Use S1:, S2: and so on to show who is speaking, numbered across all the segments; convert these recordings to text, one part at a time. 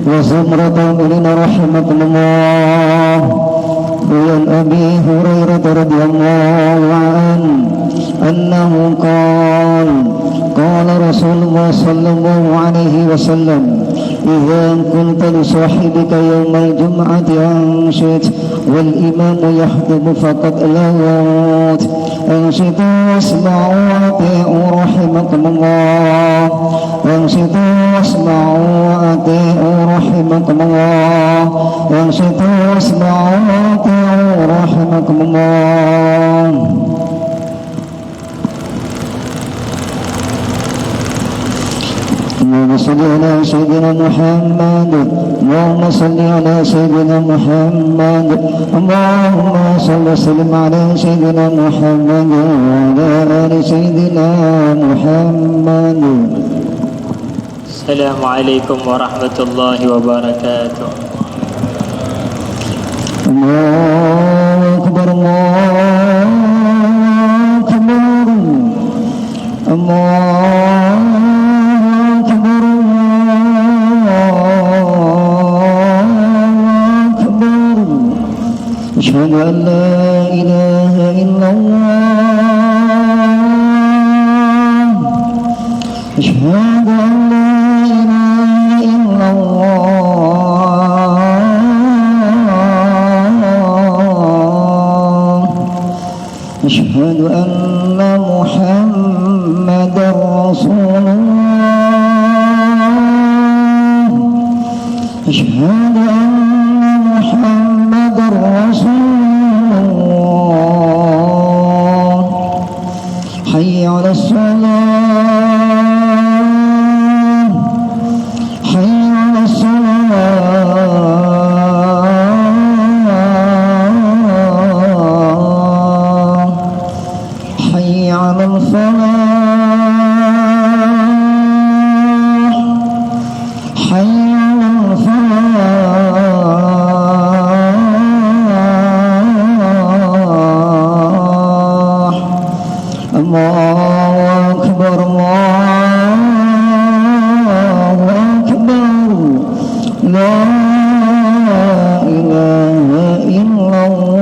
S1: وزمرة المؤمنين رحمكم الله. وعن أبي هريرة رضي الله عنه أنه قال قال رسول الله صلى الله عليه وسلم إذا قلت لصاحبك يوم الجمعة أنشد والإمام يخطب فقد لغوت أنشدوا واسمعوا وأطيعوا رحمكم الله. أنشدوا واسمعوا وأطيعوا رحمكم الله. أنشدوا واسمعوا وأطيعوا رحمكم الله. اللهم صل على سيدنا محمد. اللهم صل على سيدنا محمد. اللهم صل وسلم على سيدنا محمد وعلى آل سيدنا محمد.
S2: السلام عليكم ورحمة الله وبركاته.
S1: الله أكبر الله أكبر الله أكبر الله أكبر. أشهد أن لا إله إلا الله. أشهد أن لا إله إلا الله. أشهد أن محمدا رسول الله. أشهد أن محمدا رسول الله. حي على الصلاة. حي على الصلاة. حي على الفلاح. حي على الفلاح. الله أكبر الله أكبر. لا إله إلا الله.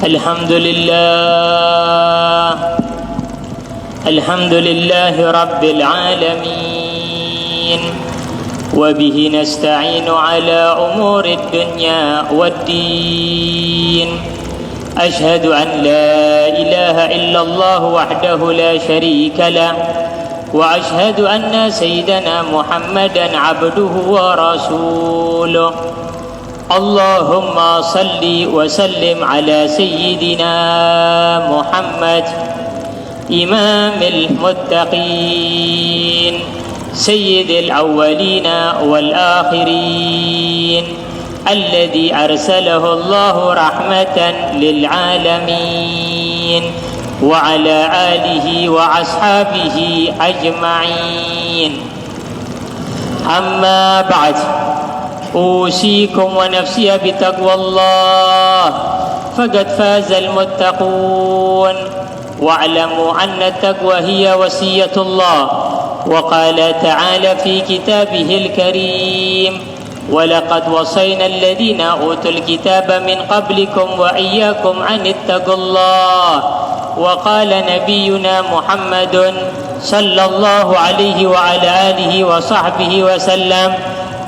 S2: الحمد لله الحمد لله رب العالمين وبه نستعين على أمور الدنيا والدين. أشهد أن لا إله إلا الله وحده لا شريك له وأشهد أن سيدنا محمدا عبده ورسوله. اللهم صل وسلم على سيدنا محمد إمام المتقين سيد الأولين والآخرين الذي أرسله الله رحمة للعالمين وعلى آله وأصحابه أجمعين. أما بعد أوصيكم ونفسي بتقوى الله فقد فاز المتقون. واعلموا أن التقوى هي وصية الله. وقال تعالى في كتابه الكريم ولقد وصينا الذين أوتوا الكتاب من قبلكم وإياكم أن اتقوا الله. وقال نبينا محمد صلى الله عليه وعلى آله وصحبه وسلم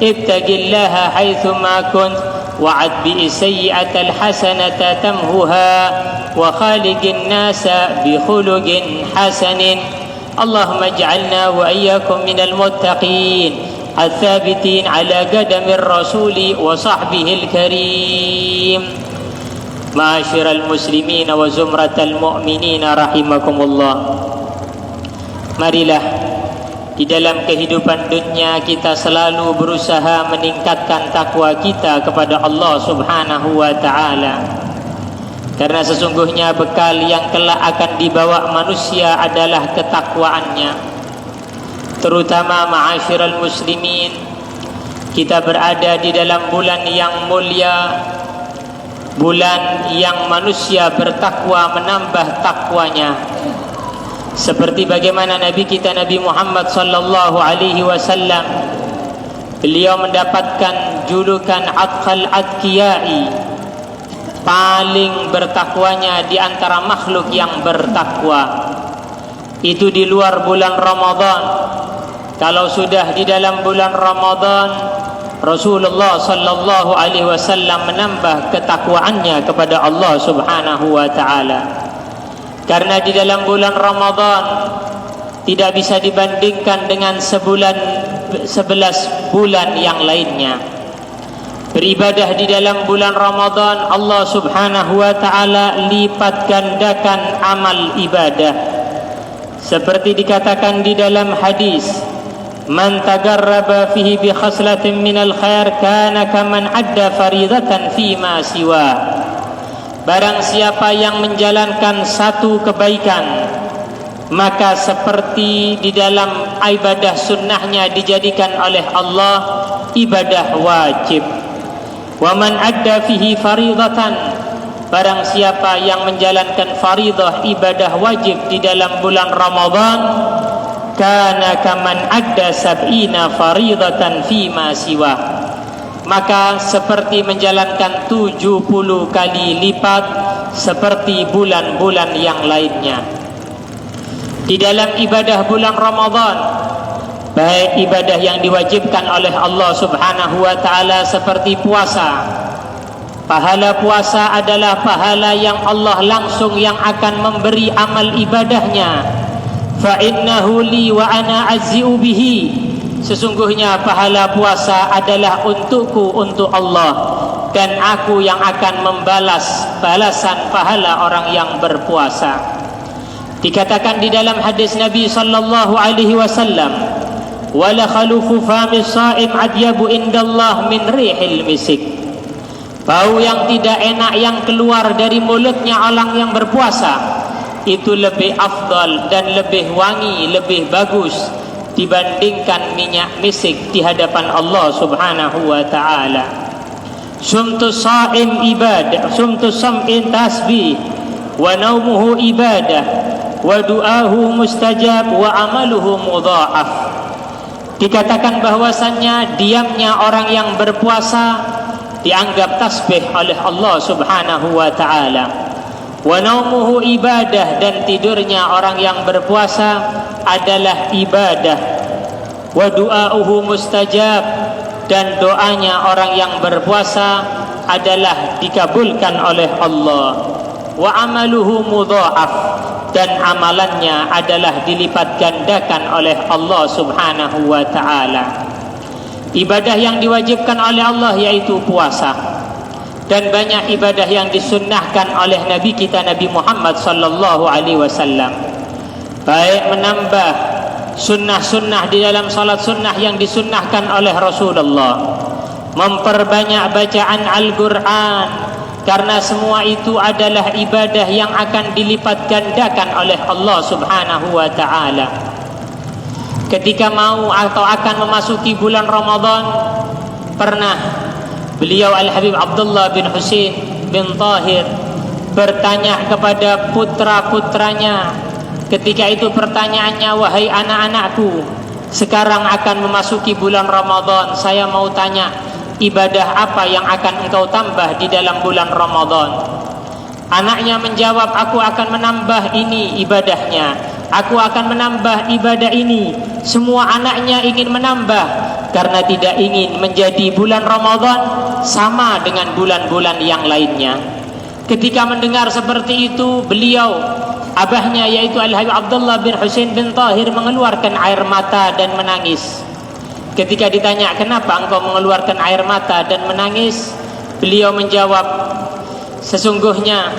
S2: ابتغ الله حيثما كنت وأتبع السيئة الحسنة تمحها وخالق الناس بخلق حسن. اللهم اجعلنا وإياكم من المتقين الثابتين على قدم الرسول وصحبه الكريم. معاشر المسلمين وزمرة المؤمنين رحمكم الله. Marilah di dalam kehidupan dunia kita selalu berusaha meningkatkan takwa kita kepada Allah Subhanahu wa taala. Karena sesungguhnya bekal yang kelak akan dibawa manusia adalah ketakwaannya. Terutama ma'asyiral muslimin, kita berada di dalam bulan yang mulia, bulan yang manusia bertakwa menambah takwanya. Seperti bagaimana Nabi kita Nabi Muhammad sallallahu alaihi wasallam, beliau mendapatkan julukan Atqal Atqiyai, paling bertakwanya di antara makhluk yang bertakwa. Itu di luar bulan Ramadan. Kalau sudah di dalam bulan Ramadan, Rasulullah sallallahu alaihi wasallam menambah ketakwaannya kepada Allah Subhanahu wa taala. Karena di dalam bulan Ramadan tidak bisa dibandingkan dengan 11 bulan yang lainnya. Beribadah di dalam bulan Ramadan, Allah Subhanahu wa taala lipat gandakan amal ibadah. Seperti dikatakan di dalam hadis, man tagarraba fihi bi khaslatin minal khair kana kaman adda faridatan fi ma siwa. Barang siapa yang menjalankan satu kebaikan, maka seperti di dalam ibadah sunnahnya dijadikan oleh Allah ibadah wajib. Wa man adda fihi faridatan, barang siapa yang menjalankan faridah ibadah wajib di dalam bulan Ramadan, kana kaman adda sab'ina faridatan fi ma siwa, maka seperti menjalankan 70 kali lipat seperti bulan-bulan yang lainnya. Di dalam ibadah bulan Ramadan, baik ibadah yang diwajibkan oleh Allah Subhanahu wa taala seperti puasa. Pahala puasa adalah pahala yang Allah langsung yang akan memberi amal ibadahnya. Fa innahu li wa ana azzi'u bihi. Sesungguhnya pahala puasa adalah untukku, untuk Allah, dan aku yang akan membalas balasan pahala orang yang berpuasa. Dikatakan di dalam hadis Nabi sallallahu alaihi wasallam, wala khalufu famis shaim adyabu indallah min rihil misik. Bau yang tidak enak yang keluar dari mulutnya orang yang berpuasa itu lebih afdal dan lebih wangi, lebih bagus dibandingkan minyak misik di hadapan Allah Subhanahu wa taala. Sumtus shaim ibadah, sumtus sam'in tasbih, wa naumuhu ibadah, wa du'ahu mustajab, wa amaluhu mudha'af. Dikatakan bahwasannya diamnya orang yang berpuasa dianggap tasbih oleh Allah Subhanahu wa taala. Wa naumuhu ibadah, dan tidurnya orang yang berpuasa adalah ibadah. Wa du'auhu mustajab, dan doanya orang yang berpuasa adalah dikabulkan oleh Allah. Wa amaluhu mudha'af, dan amalannya adalah dilipat gandakan oleh Allah Subhanahu wa taala. Ibadah yang diwajibkan oleh Allah yaitu puasa, dan banyak ibadah yang disunnahkan oleh Nabi kita Nabi Muhammad sallallahu alaihi wasallam. Baik menambah sunnah-sunnah di dalam salat sunnah yang disunnahkan oleh Rasulullah, memperbanyak bacaan Al-Quran, karena semua itu adalah ibadah yang akan dilipat gandakan oleh Allah Subhanahu wa ta'ala. Ketika mau atau akan memasuki bulan Ramadan, pernah beliau Al-Habib Abdullah bin Husain bin Tahir bertanya kepada putra-putranya. Ketika itu pertanyaannya, wahai anak-anakku, sekarang akan memasuki bulan Ramadan, saya mau tanya, ibadah apa yang akan engkau tambah di dalam bulan Ramadan? Anaknya menjawab, aku akan menambah ini ibadahnya, aku akan menambah ibadah ini. Semua anaknya ingin menambah, karena tidak ingin menjadi bulan Ramadan sama dengan bulan-bulan yang lainnya. Ketika mendengar seperti itu, beliau, abahnya yaitu Al-Habib Abdullah bin Husain bin Tahir, mengeluarkan air mata dan menangis. Ketika ditanya, kenapa engkau mengeluarkan air mata dan menangis? Beliau menjawab, sesungguhnya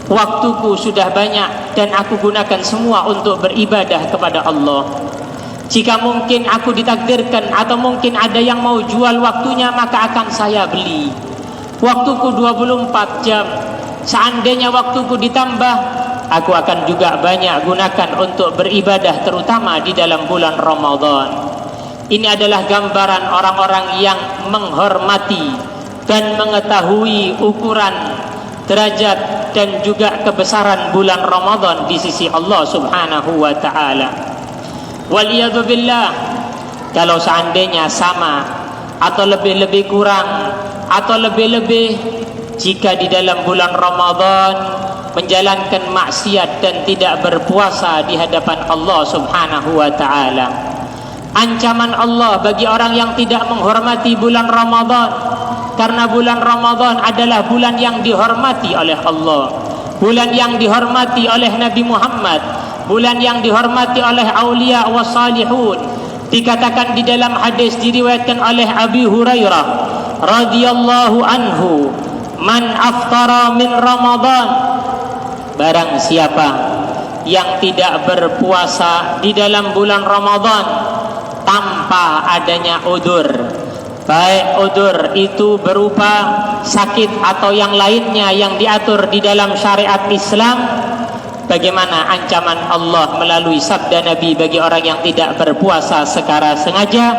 S2: waktuku sudah banyak dan aku gunakan semua untuk beribadah kepada Allah. Jika mungkin aku ditakdirkan atau mungkin ada yang mau jual waktunya, maka akan saya beli. Waktuku 24 jam. seandainya waktuku ditambah, aku akan juga banyak gunakan untuk beribadah, terutama di dalam bulan Ramadan. Ini adalah gambaran orang-orang yang menghormati dan mengetahui ukuran, derajat dan juga kebesaran bulan Ramadan di sisi Allah Subhanahu wa taala. Waliyadu billah, kalau seandainya sama atau lebih-lebih kurang atau lebih-lebih jika di dalam bulan Ramadan menjalankan maksiat dan tidak berpuasa di hadapan Allah Subhanahu wa taala. Ancaman Allah bagi orang yang tidak menghormati bulan Ramadan, karena bulan Ramadan adalah bulan yang dihormati oleh Allah, bulan yang dihormati oleh Nabi Muhammad, bulan yang dihormati oleh aulia was salihun. Dikatakan di dalam hadis diriwayatkan oleh Abi Hurairah radhiyallahu anhu, man aftara min Ramadan, barang siapa yang tidak berpuasa di dalam bulan Ramadan tanpa adanya udzur, baik udzur itu berupa sakit atau yang lainnya yang diatur di dalam syariat Islam. Bagaimana ancaman Allah melalui sabda Nabi bagi orang yang tidak berpuasa secara sengaja?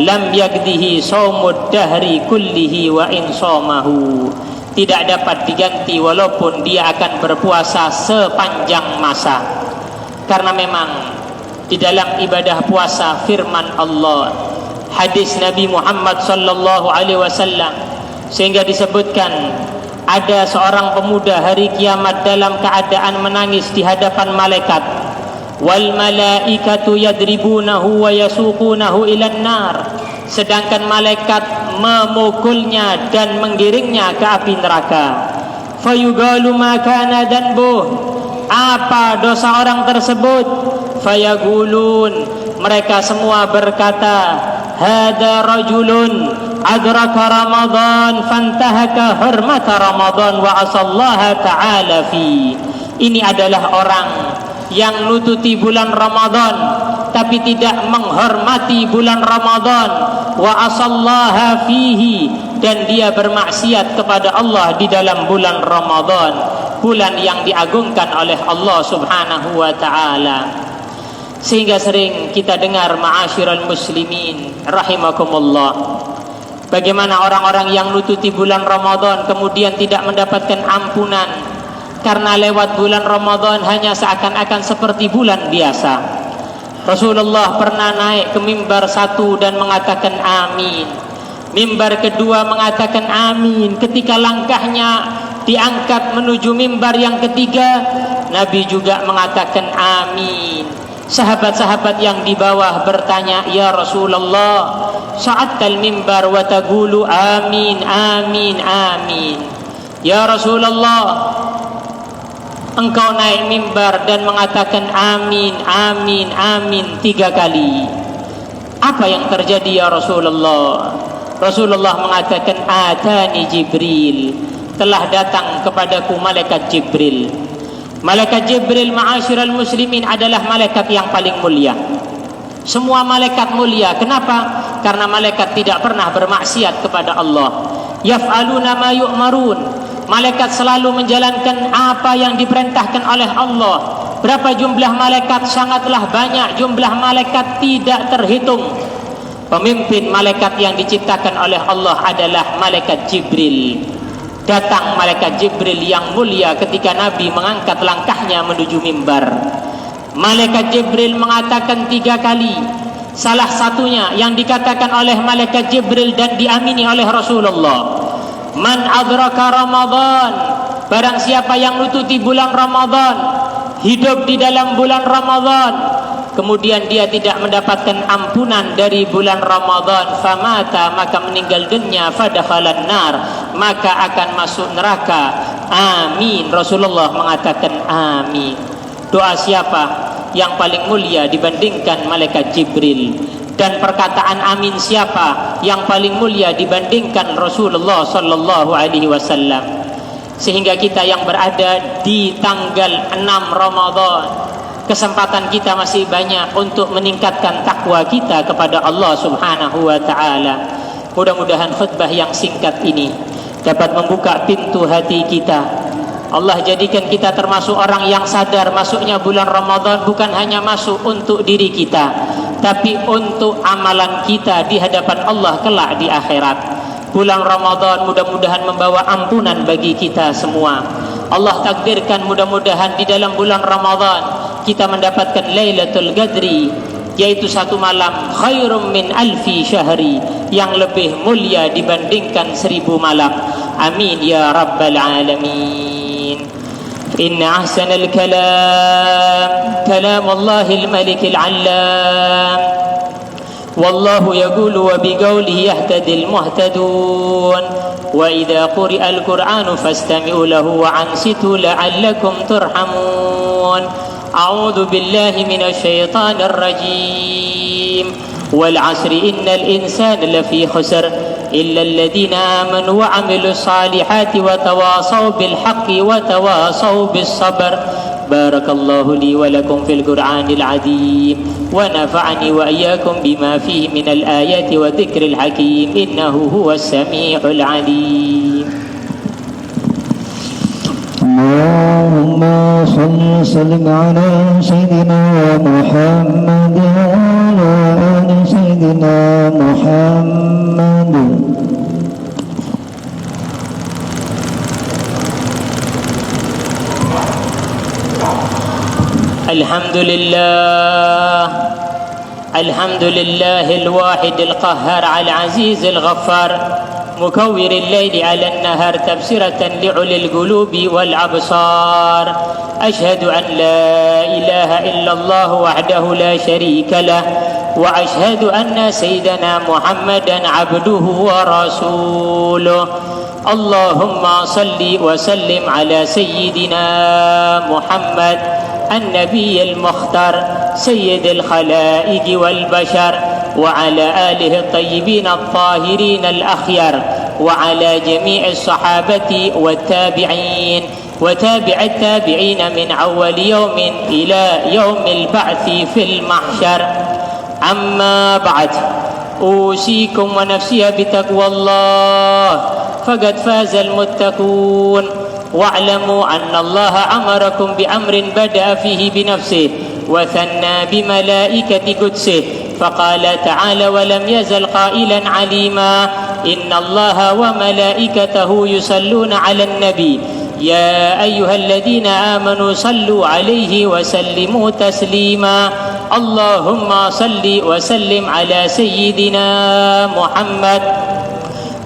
S2: Lam yagdihi shaumud dahri kullihi wa in shamahu. Tidak dapat diganti walaupun dia akan berpuasa sepanjang masa. Karena memang di dalam ibadah puasa firman Allah, hadis Nabi Muhammad sallallahu alaihi wasallam, sehingga disebutkan ada seorang pemuda hari kiamat dalam keadaan menangis di hadapan malaikat. Wal malaikatu yadribunahu wa yasuqunahu ilan nar. Sedangkan malaikat memukulnya dan menggiringnya ke api neraka. Fayugalu ma kana danbuh. Apa dosa orang tersebut? Fayagulun, mereka semua berkata, hada rajulun adraka Ramadan fantahaka hurmata Ramadan wa asallaha ta'ala fi. Ini adalah orang yang nututi bulan Ramadan tapi tidak menghormati bulan Ramadan, wa asallaha fihi, dan dia bermaksiat kepada Allah di dalam bulan Ramadan, bulan yang diagungkan oleh Allah Subhanahu wa taala. Sehingga sering kita dengar ma'asyiral muslimin rahimakumullah, bagaimana orang-orang yang nututi bulan Ramadan kemudian tidak mendapatkan ampunan karena lewat bulan Ramadan hanya seakan-akan seperti bulan biasa. Rasulullah pernah naik ke mimbar satu dan mengatakan amin, mimbar kedua mengatakan amin, ketika langkahnya diangkat menuju mimbar yang ketiga, Nabi juga mengatakan amin. Sahabat-sahabat yang di bawah bertanya, ya Rasulullah, sa'atal mimbar wa taqulu amin amin amin. Ya Rasulullah, engkau naik mimbar dan mengatakan amin amin amin 3 kali. Apa yang terjadi ya Rasulullah? Rasulullah mengatakan, atani Jibril, telah datang kepadaku malaikat Jibril. Malaikat Jibril ma'asyiral muslimin adalah malaikat yang paling mulia. Semua malaikat mulia. Kenapa? Karena malaikat tidak pernah bermaksiat kepada Allah. Yaf'aluna ma yu'marun. Malaikat selalu menjalankan apa yang diperintahkan oleh Allah. Berapa jumlah malaikat? Sangatlah banyak. Jumlah malaikat tidak terhitung. Pemimpin malaikat yang diciptakan oleh Allah adalah malaikat Jibril. Datang malaikat Jibril yang mulia ketika Nabi mengangkat langkahnya menuju mimbar. Malaikat Jibril mengatakan 3 kali. Salah satunya yang dikatakan oleh malaikat Jibril dan diamini oleh Rasulullah, man adraka Ramadan, barang siapa yang nututi bulan Ramadan, hidup di dalam bulan Ramadan, kemudian dia tidak mendapatkan ampunan dari bulan Ramadan, famata, maka meninggal dunia, fadakhalan nar, maka akan masuk neraka. Amin. Rasulullah mengatakan amin. Doa siapa yang paling mulia dibandingkan malaikat Jibril? Dan perkataan amin siapa yang paling mulia dibandingkan Rasulullah sallallahu alaihi wasallam? Sehingga kita yang berada di tanggal 6 Ramadan, kesempatan kita masih banyak untuk meningkatkan takwa kita kepada Allah Subhanahu wa taala. Mudah-mudahan khutbah yang singkat ini dapat membuka pintu hati kita Allah jadikan kita termasuk orang yang sadar masuknya bulan Ramadan bukan hanya masuk untuk diri kita, tapi untuk amalan kita di hadapan Allah kelak di akhirat. Bulan Ramadan mudah-mudahan membawa ampunan bagi kita semua. Allah takdirkan mudah-mudahan di dalam bulan Ramadan kita mendapatkan Lailatul Qadri, yaitu satu malam khairum min alfi syahri, yang lebih mulia dibandingkan 1000 malam. Amin ya rabbal alamin. Inna ahsanal kalam kalamallahil malikil allam, wallahu yaqulu wa biqaulihi yahtadil muhtadun, wa idza quri'al qur'anu fastami'u lahu wa ansitu la'allakum turhamun. A'udzu billahi minasy syaithanir rajim. Wal 'asri innal insana lafi khusr illa alladziina aamanu wa 'amilus salihati wa tawasaw bil haqqi wa tawasaw bis sabr. Barakallahu li wa lakum fil Qur'anil 'azim wa nafa'ani wa iyyakum bima fihi minal ayati wa dzikril hakim innahu huwas samii'ul 'alim.
S1: Allahumma salli sallim ala Sayyidina Muhammad wa ala ali Sayyidina Muhammad. Alhamdulillahil wahidil qahhar al-azizil ghaffar, مكور الليل على النهار تبصرة لعلي القلوب والأبصار. أشهد أن لا إله إلا الله وحده لا شريك له، وأشهد أن سيدنا محمدا عبده ورسوله. اللهم صل وسلم على سيدنا محمد النبي المختار سيد الخلائق والبشر، وعلى آله الطيبين الطاهرين الأخيار، وعلى جميع الصحابة والتابعين وتابع التابعين من أول يوم إلى يوم البعث في المحشر. أما بعد، أوصيكم ونفسي بتقوى الله فقد فاز المتقون. واعلموا أن الله أمركم بأمر بدأ فيه بنفسه وثنى بملائكة قدسه، فقال تعالى: ولم يزل قائلا عليما إن الله وملائكته يصلون على النبي يا أيها الذين آمنوا صلوا عليه وسلموا تسليما. اللهم صل وسلم على سيدنا محمد،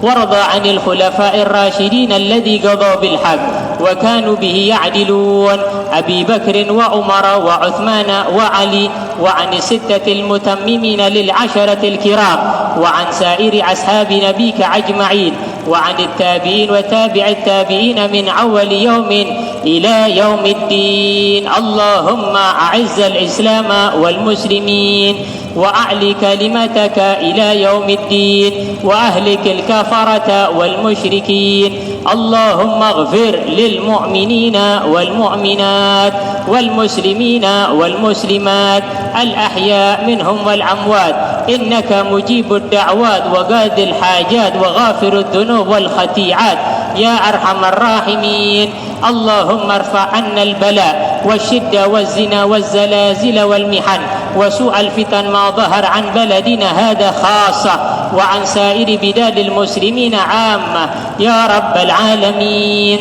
S1: وارض عن الخلفاء الراشدين الذي قضوا بالحق وكانوا به يعدلون، أبي بكر وعمر وعثمان وعلي، وعن الستة المتممين للعشرة الكرام، وعن سائر أصحاب نبيك أجمعين، وعن التابعين وتابع التابعين من أول يوم إلى يوم الدين. اللهم أعز الإسلام والمسلمين وأعلي كلمتك إلى يوم الدين، وأهلك الكفرة والمشركين. اللهم اغفر للمؤمنين والمؤمنات والمسلمين والمسلمات الأحياء منهم والأموات، إنك مجيب الدعوات وقاضي الحاجات وغافر الذنوب والخطيئات يا أرحم الراحمين. اللهم ارفع عنا البلاء والشدة والزنا والزلازل والمحن وسوء الفتن ما ظهر عن بلدنا هذا خاصة وعن سائر بلاد المسلمين عامة يا رب العالمين.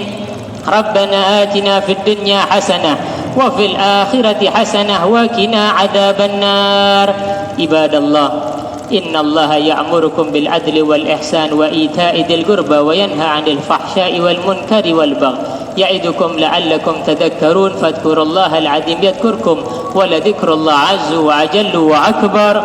S1: ربنا آتنا في الدنيا حسنة وفي الآخرة حسنة وقنا عذاب النار. عباد الله، إن الله يأمركم بالعدل والإحسان وإيتاء ذي القربى وينهى عن الفحشاء والمنكر والبغي، يعظكم لعلكم تذكرون. فاذكروا الله العظيم يذكركم، ولذكر الله عز وجل وأكبر.